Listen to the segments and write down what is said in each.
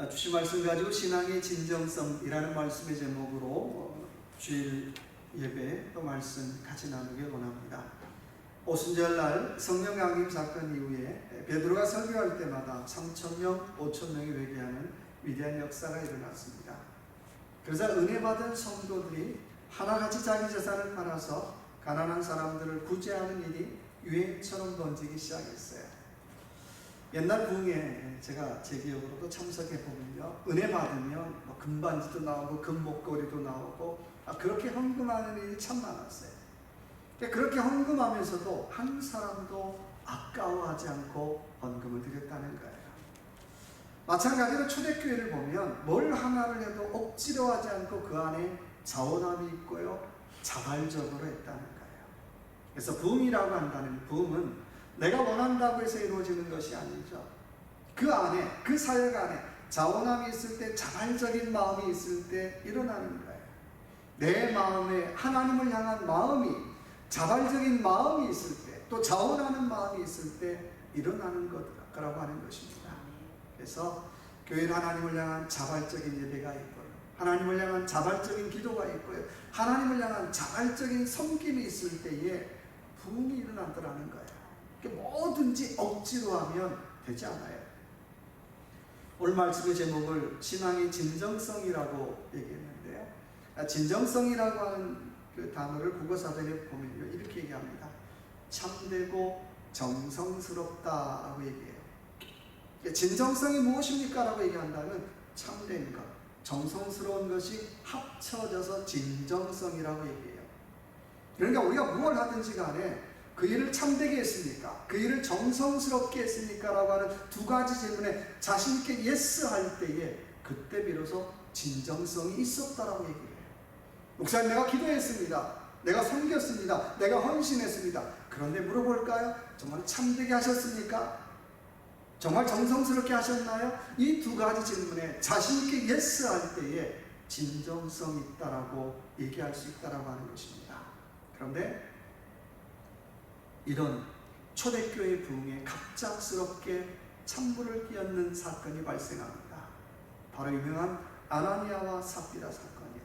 주신 말씀 가지고 신앙의 진정성이라는 말씀의 제목으로 주일 예배 또 말씀 같이 나누길 원합니다. 오순절날 성령 강림 사건 이후에 베드로가 설교할 때마다 3,000명, 5,000명이 회개하는 위대한 역사가 일어났습니다. 그래서 은혜 받은 성도들이 하나같이 자기 재산을 팔아서 가난한 사람들을 구제하는 일이 유행처럼 번지기 시작했어요. 옛날 부흥에 제가 제 기억으로도 참석해 보면요, 은혜 받으면 뭐 금반지도 나오고 금목걸이도 나오고 그렇게 헌금하는 일이 참 많았어요. 그렇게 헌금하면서도 한 사람도 아까워하지 않고 헌금을 드렸다는 거예요. 마찬가지로 초대교회를 보면 뭘 하나를 해도 억지로 하지 않고 그 안에 자원함이 있고요, 자발적으로 했다는 거예요. 그래서 부흥이라고 한다는, 부흥은 내가 원한다고 해서 이루어지는 것이 아니죠. 그 안에, 그 사역 안에 자원함이 있을 때, 자발적인 마음이 있을 때 일어나는 거예요. 내 마음에 하나님을 향한 마음이, 자발적인 마음이 있을 때, 또 자원하는 마음이 있을 때 일어나는 거라고 하는 것입니다. 그래서 교회는 하나님을 향한 자발적인 예배가 있고요, 하나님을 향한 자발적인 기도가 있고요, 하나님을 향한 자발적인 섬김이 있을 때에 부흥이 일어나더라는 거예요. 뭐든지 억지로 하면 되지 않아요. 오늘 말씀의 제목을 신앙의 진정성이라고 얘기했는데요, 진정성이라고 하는 그 단어를 국어사전에 보면요, 이렇게 얘기합니다. 참되고 정성스럽다라고 얘기해요. 진정성이 무엇입니까? 라고 얘기한다면 참된 것, 정성스러운 것이 합쳐져서 진정성이라고 얘기해요. 그러니까 우리가 무엇을 하든지 간에 그 일을 참되게 했습니까? 그 일을 정성스럽게 했습니까? 라고 하는 두 가지 질문에 자신있게 예스 할 때에 그때 비로소 진정성이 있었다라고 얘기해요. 목사님, 내가 기도했습니다, 내가 섬겼습니다, 내가 헌신했습니다. 그런데 물어볼까요? 정말 참되게 하셨습니까? 정말 정성스럽게 하셨나요? 이 두 가지 질문에 자신있게 예스 할 때에 진정성이 있다라고 얘기할 수 있다라고 하는 것입니다. 그런데 이런 초대교회 부흥에 갑작스럽게 찬물을 끼얹는 사건이 발생합니다. 바로 유명한 아나니아와 삽비라 사건이에요.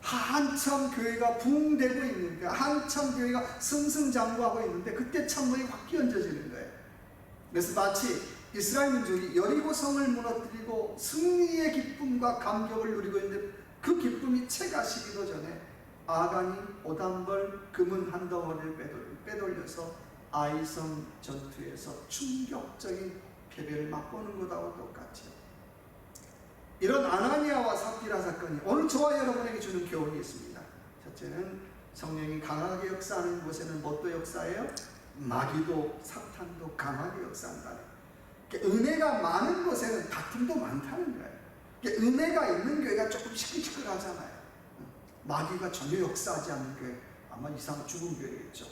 한참 교회가 부흥되고 있는데, 한참 교회가 승승장구하고 있는데 그때 찬물이 확 끼얹어지는 거예요. 그래서 마치 이스라엘 민족이 여리고성을 무너뜨리고 승리의 기쁨과 감격을 누리고 있는데 그 기쁨이 채 가시기도 전에 아간이 오단벌 금은 한 덩어리를 빼돌려서 아이성 전투에서 충격적인 패배를 맛보는 것하고 똑같죠. 이런 아나니아와 삽비라 사건이 오늘 저와 여러분에게 주는 교훈이 있습니다. 첫째는 성령이 강하게 역사하는 곳에는 뭣도 역사해요? 마귀도 사탄도 강하게 역사한다는 거예요. 은혜가 많은 곳에는 다툼도 많다는 거예요. 은혜가 있는 교회가 조금 시끌시끌하잖아요. 마귀가 전혀 역사하지 않는 교회, 아마 이상 죽은 교회겠죠.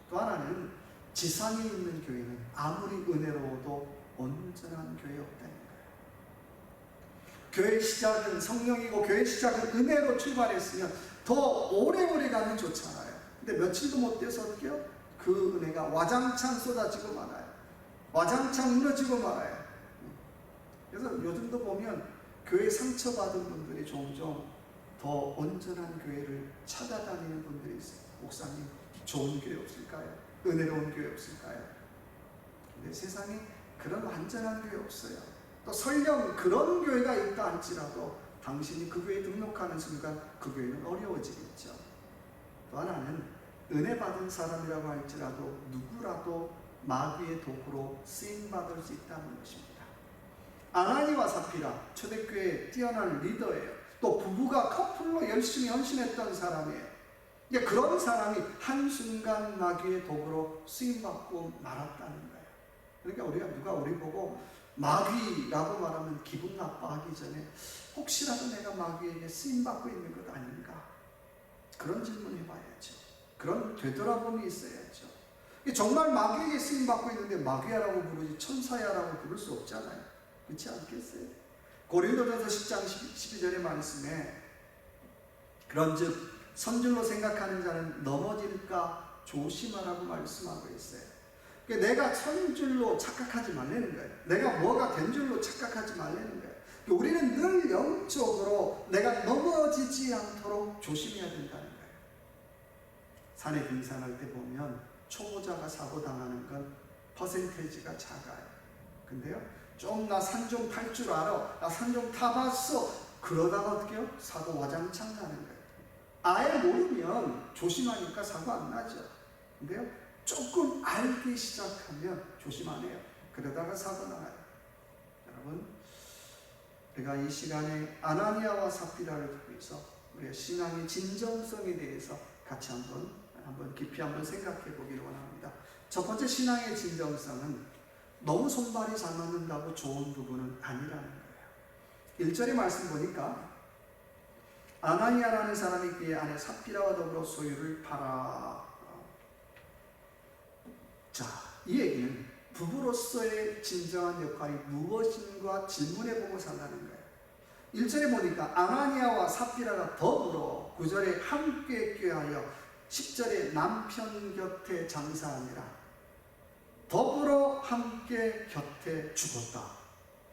또 하나는 지상에 있는 교회는 아무리 은혜로워도 온전한 교회 없다는 거예요. 교회 시작은 성령이고 교회 시작은 은혜로 출발했으면 더 오래오래 가면 좋잖아요. 근데 며칠도 못 돼서 어떻게요? 그 은혜가 와장창 쏟아지고 말아요. 와장창 무너지고 말아요. 그래서 요즘도 보면 교회 상처받은 분들이 종종 더 온전한 교회를 찾아다니는 분들이 있어요. 목사님, 좋은 교회 없을까요? 은혜로운 교회 없을까요? 근데 세상에 그런 완전한 교회 없어요. 또 설령 그런 교회가 있다 할지라도 당신이 그 교회에 등록하는 순간 그 교회는 어려워지겠죠. 또 하나는 은혜 받은 사람이라고 할지라도 누구라도 마귀의 도구로 쓰임받을 수 있다는 것입니다. 아나니와 삽비라, 초대교회의 뛰어난 리더예요. 또 부부가 커플로 열심히 헌신했던 사람이에요. 그런 사람이 한순간 마귀의 도구로 쓰임받고 말았다는 거예요. 그러니까 누가 우리 보고 마귀라고 말하면 기분 나빠하기 전에 혹시라도 내가 마귀에게 쓰임받고 있는 것 아닌가, 그런 질문 해봐야죠. 그런 되돌아봄이 있어야죠. 정말 마귀에게 쓰임받고 있는데 마귀야라고 부르지 천사야라고 부를 수 없잖아요. 그렇지 않겠어요? 고린도전서 10장 12절의 말씀에 그런즉 선줄로 생각하는 자는 넘어질까 조심하라고 말씀하고 있어요. 그러니까 내가 선줄로 착각하지 말라는 거예요. 내가 뭐가 된 줄로 착각하지 말라는 거예요. 우리는 늘 영적으로 내가 넘어지지 않도록 조심해야 된다는 거예요. 산에 등산할 때 보면 초보자가 사고 당하는 건 퍼센테이지가 작아요. 근데요, 좀 나 산 좀 탈 줄 알아, 나 산 좀 타봤어, 그러다가 어떻게 해요? 사고 와장창 나는 거예요. 아예 모르면 조심하니까 사고 안 나죠. 근데요, 조금 알기 시작하면 조심 안 해요. 그러다가 사고 나요. 여러분, 우리가 이 시간에 아나니아와 삽비라를 통해서 우리의 신앙의 진정성에 대해서 같이 한번 깊이 한번 생각해 보기를 원합니다. 첫 번째, 신앙의 진정성은 너무 손발이 잘 맞는다고 좋은 부분은 아니라는 거예요. 1절의 말씀 보니까 아나니아라는 사람이 그의 아내 삽비라와 더불어 소유를 팔아. 자, 이 얘기는 부부로서의 진정한 역할이 무엇인가 질문해보고 산다는 거예요. 1절에 보니까 아나니아와 삽비라가 더불어, 9절에 함께 꾀하여, 10절에 남편 곁에 장사하니라. 더불어 함께 곁에 죽었다.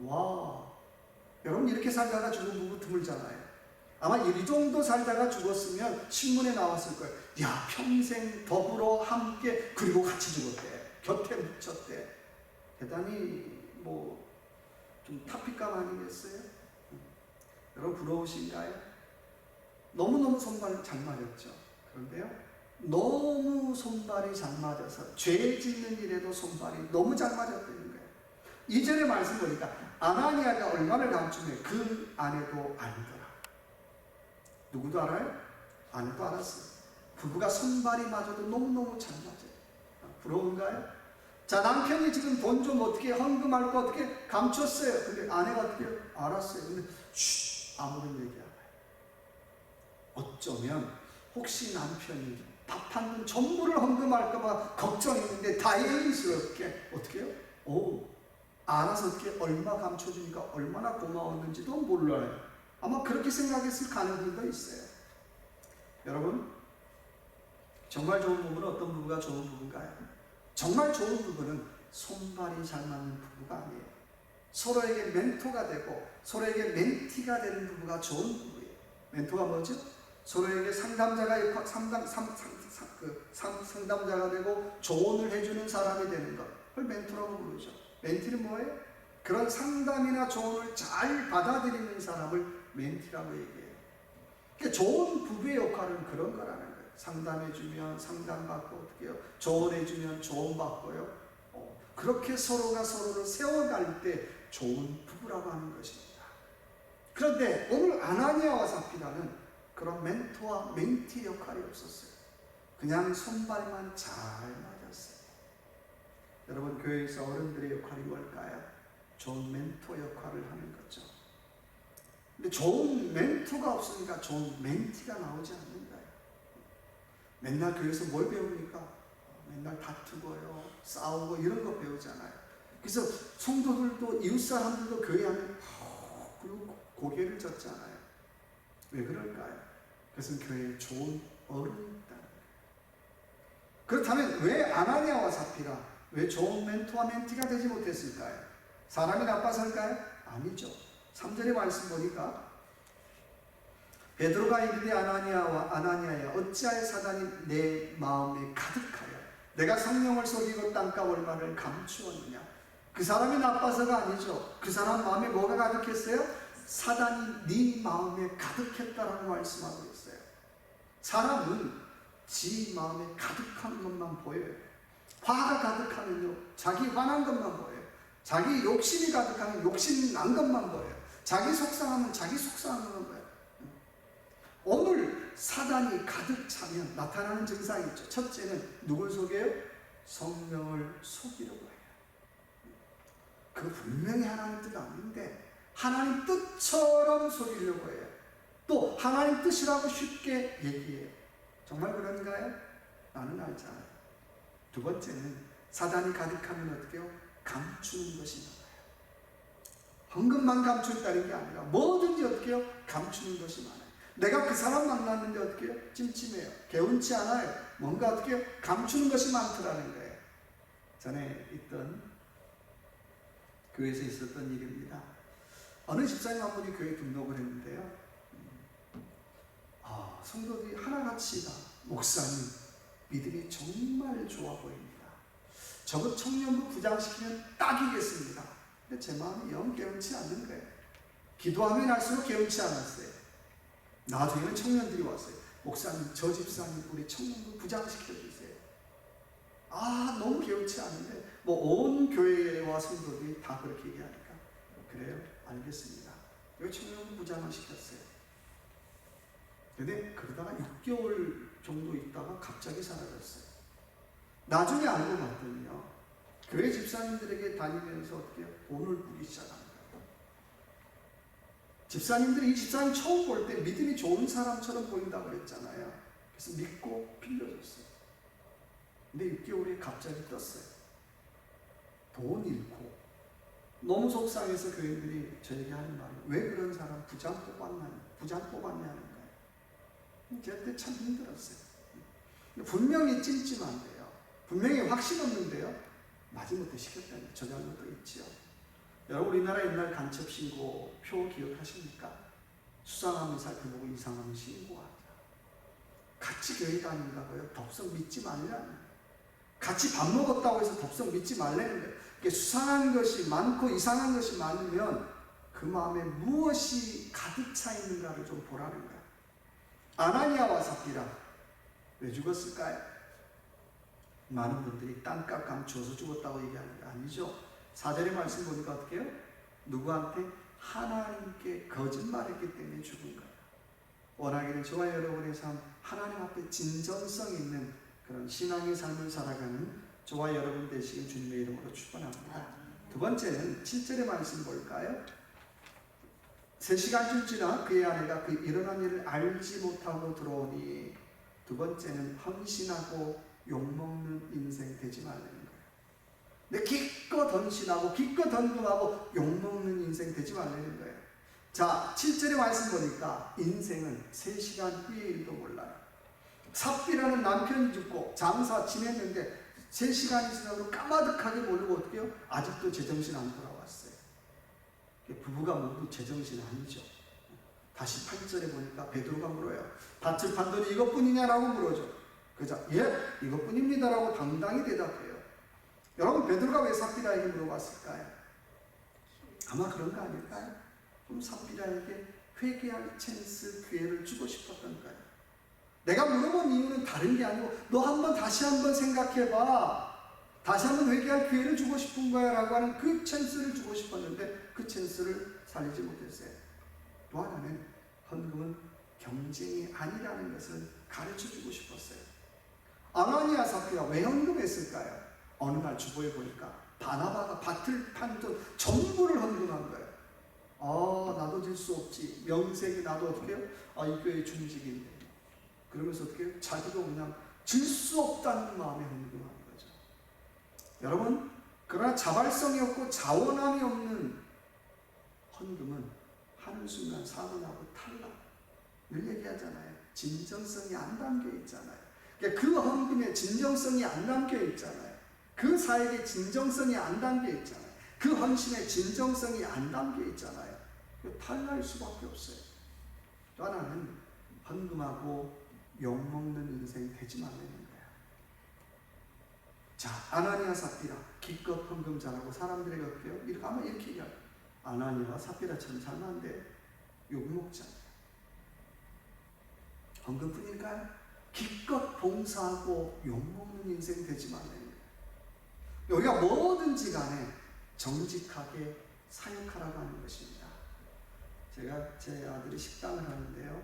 와, 여러분, 이렇게 살다가 죽은 부부 드물잖아요. 아마 이 정도 살다가 죽었으면 신문에 나왔을 거예요. 야, 평생 더불어 함께, 그리고 같이 죽었대. 곁에 묻혔대. 대단히 좀 탑픽감 아니겠어요? 여러분, 부러우신가요? 너무너무 손발 잘 맞았죠. 그런데요, 너무 손발이 잘 맞아서 죄 짓는 일에도 손발이 너무 잘 맞았다는 거예요. 2절의 말씀 보니까 아나니아가 얼마를 감추면 그 아내도 알더라. 누구도 알아요? 아내도 알았어요. 부부가 손발이 맞아도 너무너무 잘 맞아요. 부러운가요? 자, 남편이 지금 돈 좀 어떻게 헌금할 거 어떻게 감췄어요. 근데 아내가 어떻게 알았어요. 근데 아무런 얘기 안 해요. 어쩌면 혹시 남편이 밥 한 번 전부를 헌금할까봐 걱정했는데 다행스럽게 어떻게 해요? 알아서 어떻게 얼마 감춰주니까 얼마나 고마웠는지도 몰라요. 아마 그렇게 생각했을 가능성도 있어요. 여러분, 정말 좋은 부부는 어떤 부부가 좋은 부부인가요? 정말 좋은 부부는 손발이 잘 맞는 부부가 아니에요. 서로에게 멘토가 되고 서로에게 멘티가 되는 부부가 좋은 부부예요. 멘토가 뭐죠? 서로에게 상담자가 되고 조언을 해주는 사람이 되는 것, 그걸 멘토라고 부르죠. 멘티는 뭐예요? 그런 상담이나 조언을 잘 받아들이는 사람을 멘티라고 얘기해요. 그러니까 좋은 부부의 역할은 그런 거라는 거예요. 상담해주면 상담받고, 어떻게 해요? 조언해주면 조언받고요. 그렇게 서로가 서로를 세워갈 때 좋은 부부라고 하는 것입니다. 그런데 오늘 아나니아와 삽비라는 그런 멘토와 멘티 역할이 없었어요. 그냥 손발만 잘 맞았어요. 여러분, 교회에서 어른들의 역할이 뭘까요? 좋은 멘토 역할을 하는 거죠. 근데 좋은 멘토가 없으니까 좋은 멘티가 나오지 않는 거예요. 맨날 교회에서 뭘 배웁니까? 맨날 다투고요, 싸우고 이런 거 배우잖아요. 그래서 성도들도, 이웃사람들도 교회 하면 그리고 고개를 젓잖아요. 왜 그럴까요? 그것은 교회에 좋은 어른이 있다는 거예요. 그렇다면 왜 아나니아와 삽비라, 왜 좋은 멘토와 멘티가 되지 못했을까요? 사람이 나빠서일까요? 아니죠. 3절의 말씀 보니까 베드로가 이르되 아나니아야, 어찌하여 사단이 내 마음에 가득하여 내가 성령을 속이고 땅가 얼마를 감추었느냐. 그 사람이 나빠서가 아니죠. 그 사람 마음에 뭐가 가득했어요? 사단이 네 마음에 가득했다라고 말씀하고 있어요. 사람은 지 마음에 가득한 것만 보여요. 화가 가득하면요, 자기 화난 것만 보여요. 자기 욕심이 가득하면 욕심이 난 것만 보여요. 자기 속상하면 자기 속상한 것만 보여요. 오늘 사단이 가득 차면 나타나는 증상이 있죠. 첫째는 누굴 속여요? 성령을 속이려고 해요. 그거 분명히 하나님 뜻 아닌데 하나님 뜻처럼 속이려고 해요. 또 하나님 뜻이라고 쉽게 얘기해요. 정말 그런가요? 나는 알잖아요. 두 번째는 사단이 가득하면 어떻게 해요? 감추는 것이 많아요. 헌금만 감추겠다는 게 아니라 뭐든지 어떻게 해요? 감추는 것이 많아요. 내가 그 사람 만났는데 어떻게 해요? 찜찜해요. 개운치 않아요. 뭔가 어떻게 해요? 감추는 것이 많더라는 거예요. 전에 있던 교회에서 있었던 일입니다. 어느 집사님 한 분이 교회 등록을 했는데요. 성도들이 하나같이 다 목사님 믿음이 정말 좋아 보입니다. 저것 청년부 부장시키면 딱이겠습니다. 근데 제 마음이 영 개운치 않는 거예요. 기도하면 할수록 개운치 않았어요. 나중에는 청년들이 왔어요. 목사님, 저 집사님 우리 청년부 부장시켜주세요. 너무 개운치 않은데 온 교회와 성도들이 다 그렇게 얘기하니까 그래요? 알겠습니다. 왜 청년부 부장을 시켰어요? 근데 그러다가 6개월 정도 있다가 갑자기 사라졌어요. 나중에 알고 봤더니요, 교회 집사님들에게 다니면서 어떻게 돈을 뿌리기 시작합니다. 집사님들이 이 집사님 처음 볼 때 믿음이 좋은 사람처럼 보인다고 그랬잖아요. 그래서 믿고 빌려줬어요. 근데 6개월에 갑자기 떴어요. 돈 잃고 너무 속상해서 교인들이 저에게 하는 말이 왜 그런 사람 부장 뽑았냐는 거예요. 제가 그때 참 힘들었어요. 분명히 찜찜한데요. 분명히 확신 없는데요. 마지못해 시켰다는 저 잘못도 있지요. 여러분 우리나라 옛날 간첩신고 표 기억하십니까? 수상하면 살펴보고 이상하면 신고하자. 같이 교회 다닌다고요? 덥석 믿지 말라는. 같이 밥 먹었다고 해서 덥석 믿지 말라는 거예요. 수상한 것이 많고 이상한 것이 많으면 그 마음에 무엇이 가득 차 있는가를 좀 보라는 거예요. 아나니아와 삽비라 왜 죽었을까요? 많은 분들이 땅값 감추어서 죽었다고 얘기하는 게 아니죠. 4절의 말씀 보니까 어떻게 해요? 누구한테? 하나님께 거짓말했기 때문에 죽은 거예요. 원하기는 저와 여러분의 삶, 하나님 앞에 진정성 있는 그런 신앙의 삶을 살아가는 저와 여러분 되시길 주님의 이름으로 축원합니다. 두 번째는 7절의 말씀 볼까요? 3시간쯤 지나 그의 아내가 그 일어난 일을 알지 못하고 들어오니, 두 번째는 헌신하고 욕먹는 인생 되지 말라는 거예요. 근데 기껏 헌신하고 기껏 헌금하고 욕먹는 인생 되지 말라는 거예요. 자, 7절의 말씀 보니까 인생은 3시간 후의 일도 몰라요. 삽비라는 남편이 죽고 장사 지냈는데 3시간이 지나고 까마득하게 모르고 어떻게 해요? 아직도 제정신 안 돌아왔어요. 부부가 모두 제정신 아니죠. 다시 8절에 보니까 베드로가 물어요. 밭을 판 돈이 이것뿐이냐라고 물어죠. 그죠? 예, 이것뿐입니다라고 당당히 대답해요. 여러분, 베드로가 왜 삽비라에게 물어봤을까요? 아마 그런 거 아닐까요? 좀 삽비라에게 회개할 찬스, 기회를 주고 싶었던 거예요. 내가 물어본 이유는 다른 게 아니고 너 다시 한번 생각해봐. 다시 한번 회개할 기회를 주고 싶은 거야 라고 하는 그 찬스를 주고 싶었는데 그 찬스를 살리지 못했어요. 또 하나는 헌금은 경쟁이 아니라는 것을 가르쳐주고 싶었어요. 아나니아 삽비라 왜 헌금했을까요? 어느 날 주보에 보니까 바나바가 밭을 판 돈 전부를 헌금한 거예요. 나도 질 수 없지. 명색이 나도 어떻게 해요? 이 교회 중직인데. 그러면서 어떻게 해요? 자기도 그냥 질 수 없다는 마음에 헌금하는 거죠. 여러분, 그러나 자발성이 없고 자원함이 없는 헌금은 하는 순간 사고나고 탈락. 늘 얘기하잖아요. 진정성이 안 담겨 있잖아요. 그러니까 그 헌금에 진정성이 안 담겨 있잖아요. 그 사역에 진정성이 안 담겨 있잖아요. 그 헌신에 진정성이 안 담겨 있잖아요. 탈락일 수밖에 없어요. 또 하나는 헌금하고 욕먹는 인생 되지 말라는 거야. 자, 아나니아 삽비라 기껏 헌금 잘하고 사람들에게 어때요? 아마 이렇게 얘기해요. 아나니아와 삽비라처럼 잘났는데 욕먹잖아요. 헌금뿐일까요? 기껏 봉사하고 욕먹는 인생 되지 말라는 거예요. 우리가 뭐든지 간에 정직하게 사역하라고 하는 것입니다. 제가 제 아들이 식당을 하는데요.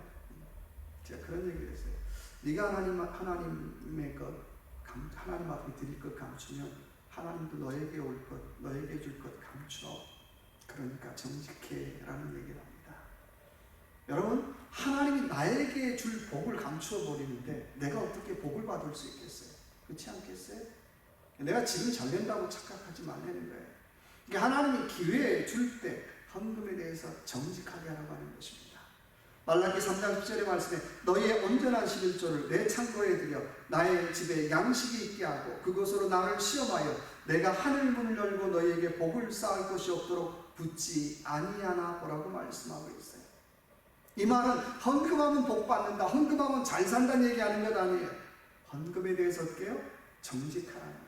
제가 그런 얘기를 했어요. 네가 하나님의 것, 하나님 앞에 드릴 것 감추면 하나님도 너에게 올 것, 너에게 줄 것 감춰. 그러니까 정직해 라는 얘기를 합니다. 여러분, 하나님이 나에게 줄 복을 감추어 버리는데 내가 어떻게 복을 받을 수 있겠어요? 그렇지 않겠어요? 내가 지금 잘 된다고 착각하지 말라는 거예요. 그러니까 하나님이 기회 줄 때 헌금에 대해서 정직하게 하라고 하는 것입니다. 말라기 3장 10절의 말씀에 너희의 온전한 11조를 내 창고에 들여 나의 집에 양식이 있게 하고 그것으로 나를 시험하여 내가 하늘 문을 열고 너희에게 복을 쌓을 것이 없도록 붙지 아니하나보라고 말씀하고 있어요. 이 말은 헌금하면 복 받는다, 헌금하면 잘 산다는 얘기하는 것 아니에요. 헌금에 대해서 어떻게 해요? 정직하라는 거예요.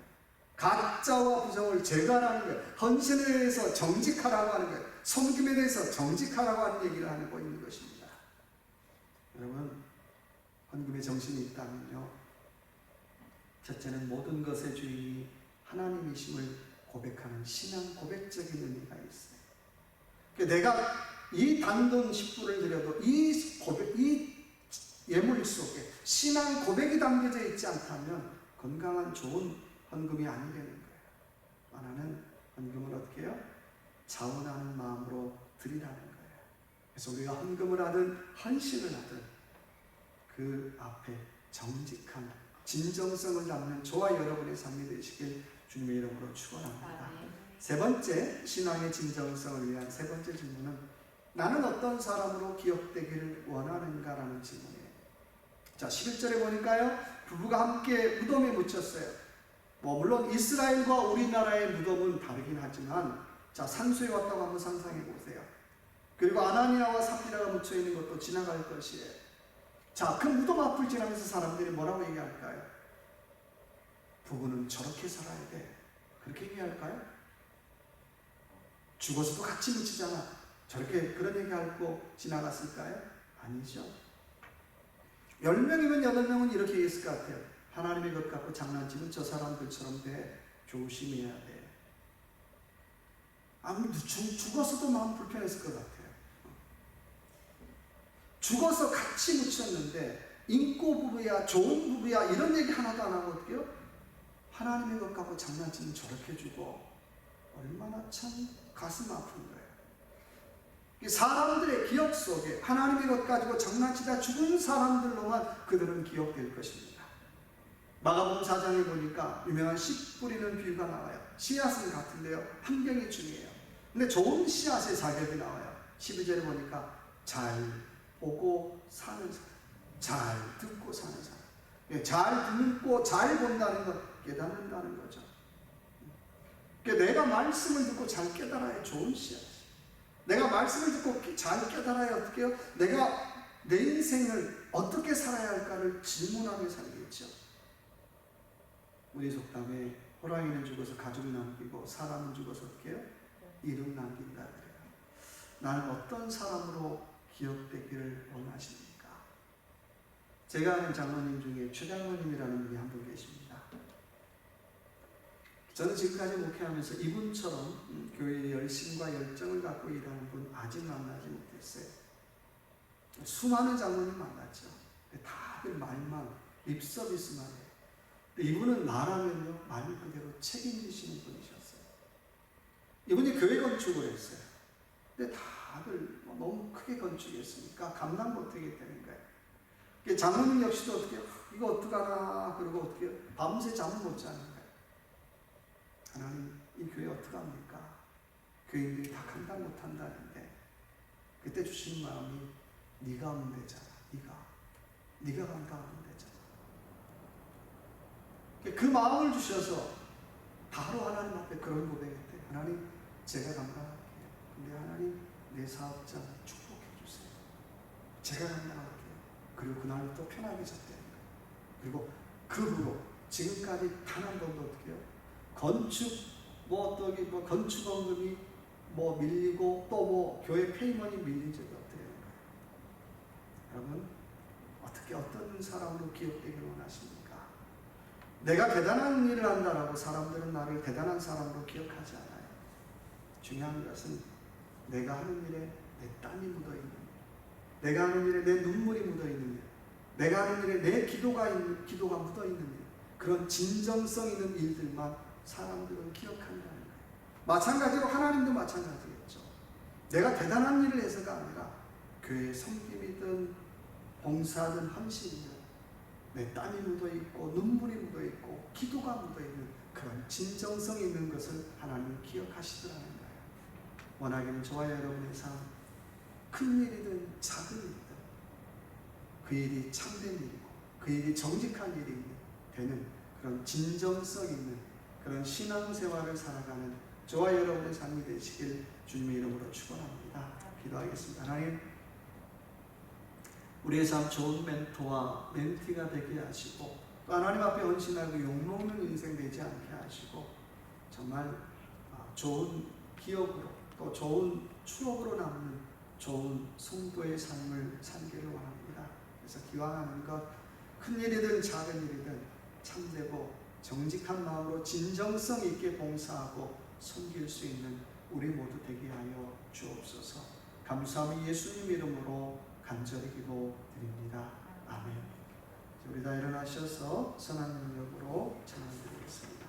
가짜와 부정을 제거하라는 거예요. 헌신에 대해서 정직하라고 하는 거예요. 섬김에 대해서 정직하라고 하는 얘기를 하고 있는 것입니다. 여러분, 헌금의 정신이 있다면요, 첫째는 모든 것의 주인이 하나님이심을 고백하는 신앙 고백적인 의미가 있어요. 내가 이 단돈 10불을 드려도 이 예물 속에 신앙 고백이 담겨져 있지 않다면 건강한 좋은 헌금이 아니되는 거예요. 하나는 헌금을 어떻게 해요? 자원하는 마음으로 드리라는 거예요. 그래서 우리가 헌금을 하든 헌신을 하든 그 앞에 정직한 진정성을 담는 저와 여러분의 삶이 되시길 주님의 이름으로 축원합니다. 세 번째, 신앙의 진정성을 위한 세 번째 질문은 나는 어떤 사람으로 기억되기를 원하는가라는 질문이에요. 자, 11절에 보니까요, 부부가 함께 무덤에 묻혔어요. 물론 이스라엘과 우리나라의 무덤은 다르긴 하지만, 자, 산소에 왔다고 한번 상상해 보세요. 그리고 아나니아와 삽비라가 묻혀 있는 것도 지나갈 것이에요. 자, 그 무덤 앞을 지나면서 사람들이 뭐라고 얘기할까요? 부부는 저렇게 살아야 돼. 그렇게 얘기할까요? 죽어서도 같이 묻히잖아. 저렇게 그런 얘기하고 지나갔을까요? 아니죠. 10명이면 8명은 이렇게 얘기했을 것 같아요. 하나님의 것 갖고 장난치면 저 사람들처럼 돼. 조심해야 돼. 아무래도 죽어서도 마음 불편했을 것 같아요. 죽어서 같이 묻혔는데 인고 부부야, 좋은 부부야 이런 얘기 하나도 안 하고 어떻게 해요? 하나님의 것 갖고 장난치면 저렇게 죽어. 얼마나 참 가슴 아픈 거예요. 사람들의 기억 속에 하나님의 것 가지고 장난치다 죽은 사람들로만 그들은 기억될 것입니다. 마가복음 4장에 보니까 유명한 씨 뿌리는 비유가 나와요. 씨앗은 같은데요, 환경이 중요해요. 근데 좋은 씨앗의 사격이 나와요. 12절에 보니까 잘 보고 사는 사람, 잘 듣고 사는 사람. 잘 듣고 잘 본다는 것, 깨닫는다는 거죠. 내가 말씀을 듣고 잘 깨달아야 좋은 씨앗. 내가 말씀을 듣고 잘 깨달아야 어떻게 해요? 내가 내 인생을 어떻게 살아야 할까를 질문하며 살겠죠. 우리 속담에 호랑이는 죽어서 가죽 남기고 사람은 죽어서 어떻게 해요? 이름 남긴다 그래요. 나는 어떤 사람으로 기억되기를 원하십니까? 제가 아는 장로님 중에 최장로님이라는 분이 한 분 계십니다. 저는 지금까지 목회하면서 이분처럼 교회의 열심과 열정을 갖고 일하는 분 아직 만나지 못했어요. 수많은 장로님 만났죠. 다들 말만, 립서비스만 해요. 이분은 말하면요, 말 그대로 책임지시는 분이셨어요. 이분이 교회 건축을 했어요. 근데 다들 너무 크게 건축했으니까 감당 못하게 되는 거예요. 장로님 역시도 어떻게, 이거 어떡하나, 그리고 어떻게, 밤새 잠을 못 자는 거예요. 하나님, 이 교회 어떡합니까? 교인들이 다 감당 못한다는데, 그때 주신 마음이, 네가 하면 되잖아. 네가 감당하면 되잖아. 그 마음을 주셔서 바로 하나님 앞에 그런 고백했대요. 하나님, 제가 감당할게요. 근데 하나님, 내 사업자 축복해 주세요. 제가 감당할게요. 그리고 그날부터 편하게 잤대요. 그리고 그 후로 지금까지 단 한 번도 어떻게 해요? 건축원금이 밀리고 또 교회 페이먼이 밀린 적이 없대요. 여러분, 어떤 사람으로 기억되기를 원하십니까? 내가 대단한 일을 한다라고 사람들은 나를 대단한 사람으로 기억하지 않아요. 중요한 것은 내가 하는 일에 내 땀이 묻어있는 일, 내가 하는 일에 내 눈물이 묻어있는 일, 내가 하는 일에 내 기도가 묻어있는 일, 그런 진정성 있는 일들만 사람들은 기억한다는 거예요. 마찬가지로 하나님도 마찬가지겠죠. 내가 대단한 일을 해서가 아니라 교회 섬김이든 봉사든 헌신이든 내 땀이 묻어있고 눈물이 묻어있고 기도가 묻어있는 그런 진정성 있는 것을 하나님은 기억하시더라는 거예요. 원하기는 저와 여러분의 삶, 큰 일이든 작은 일이든 그 일이 참된 일이고 그 일이 정직한 일이 되는 그런 진정성 있는 그런 신앙생활을 살아가는 저와 여러분의 삶이 되시길 주님의 이름으로 축원합니다. 기도하겠습니다. 하나님, 우리의 삶 좋은 멘토와 멘티가 되게 하시고, 또 하나님 앞에 헌신하고 욕먹는 인생 되지 않게 하시고, 정말 좋은 기억으로 또 좋은 추억으로 남는 좋은 성도의 삶을 살기를 원합니다. 그래서 기왕하는 것, 큰 일이든 작은 일이든 참되고 정직한 마음으로 진정성 있게 봉사하고 섬길 수 있는 우리 모두 되게 하여 주옵소서. 감사함이 예수님 이름으로 간절히 기도드립니다. 아멘. 우리 다 일어나셔서 선한 능력으로 찬양드리겠습니다.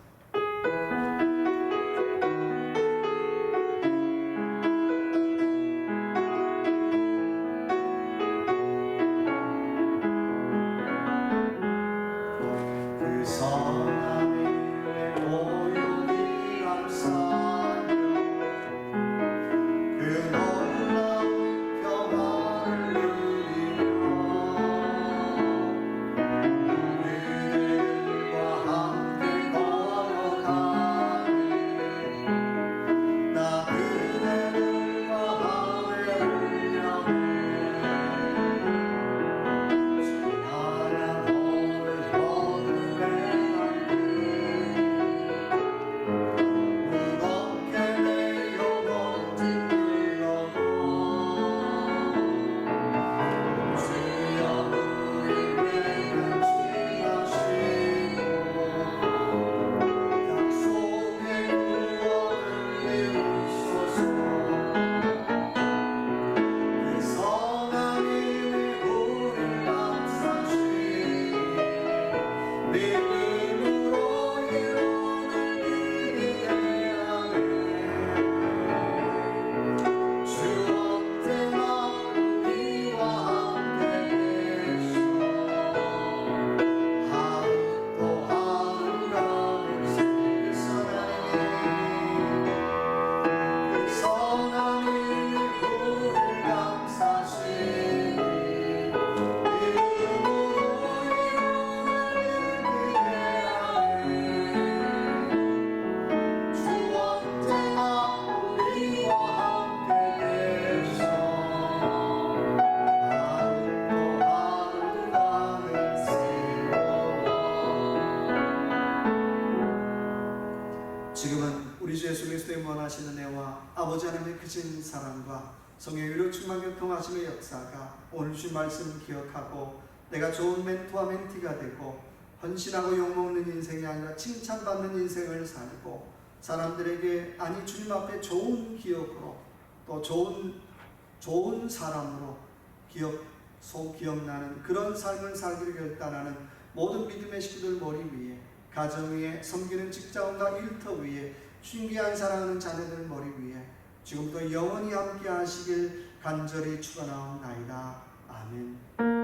원하시는 은혜와 아버지 하나님의 크신 사랑과 성령의 위로 충만 교통하심의 역사가 오늘 주신 말씀을 기억하고 내가 좋은 멘토와 멘티가 되고 헌신하고 욕먹는 인생이 아니라 칭찬받는 인생을 살고 사람들에게 아니 주님 앞에 좋은 기억으로 또 좋은 사람으로 기억나는 그런 삶을 살기를 결단하는 모든 믿음의 식구들 머리 위에 가정 위에 섬기는 직장과 일터 위에 신기한 사랑하는 자녀들 머리 위에 지금부터 영원히 함께 하시길 간절히 축원하옵나이다. 아멘.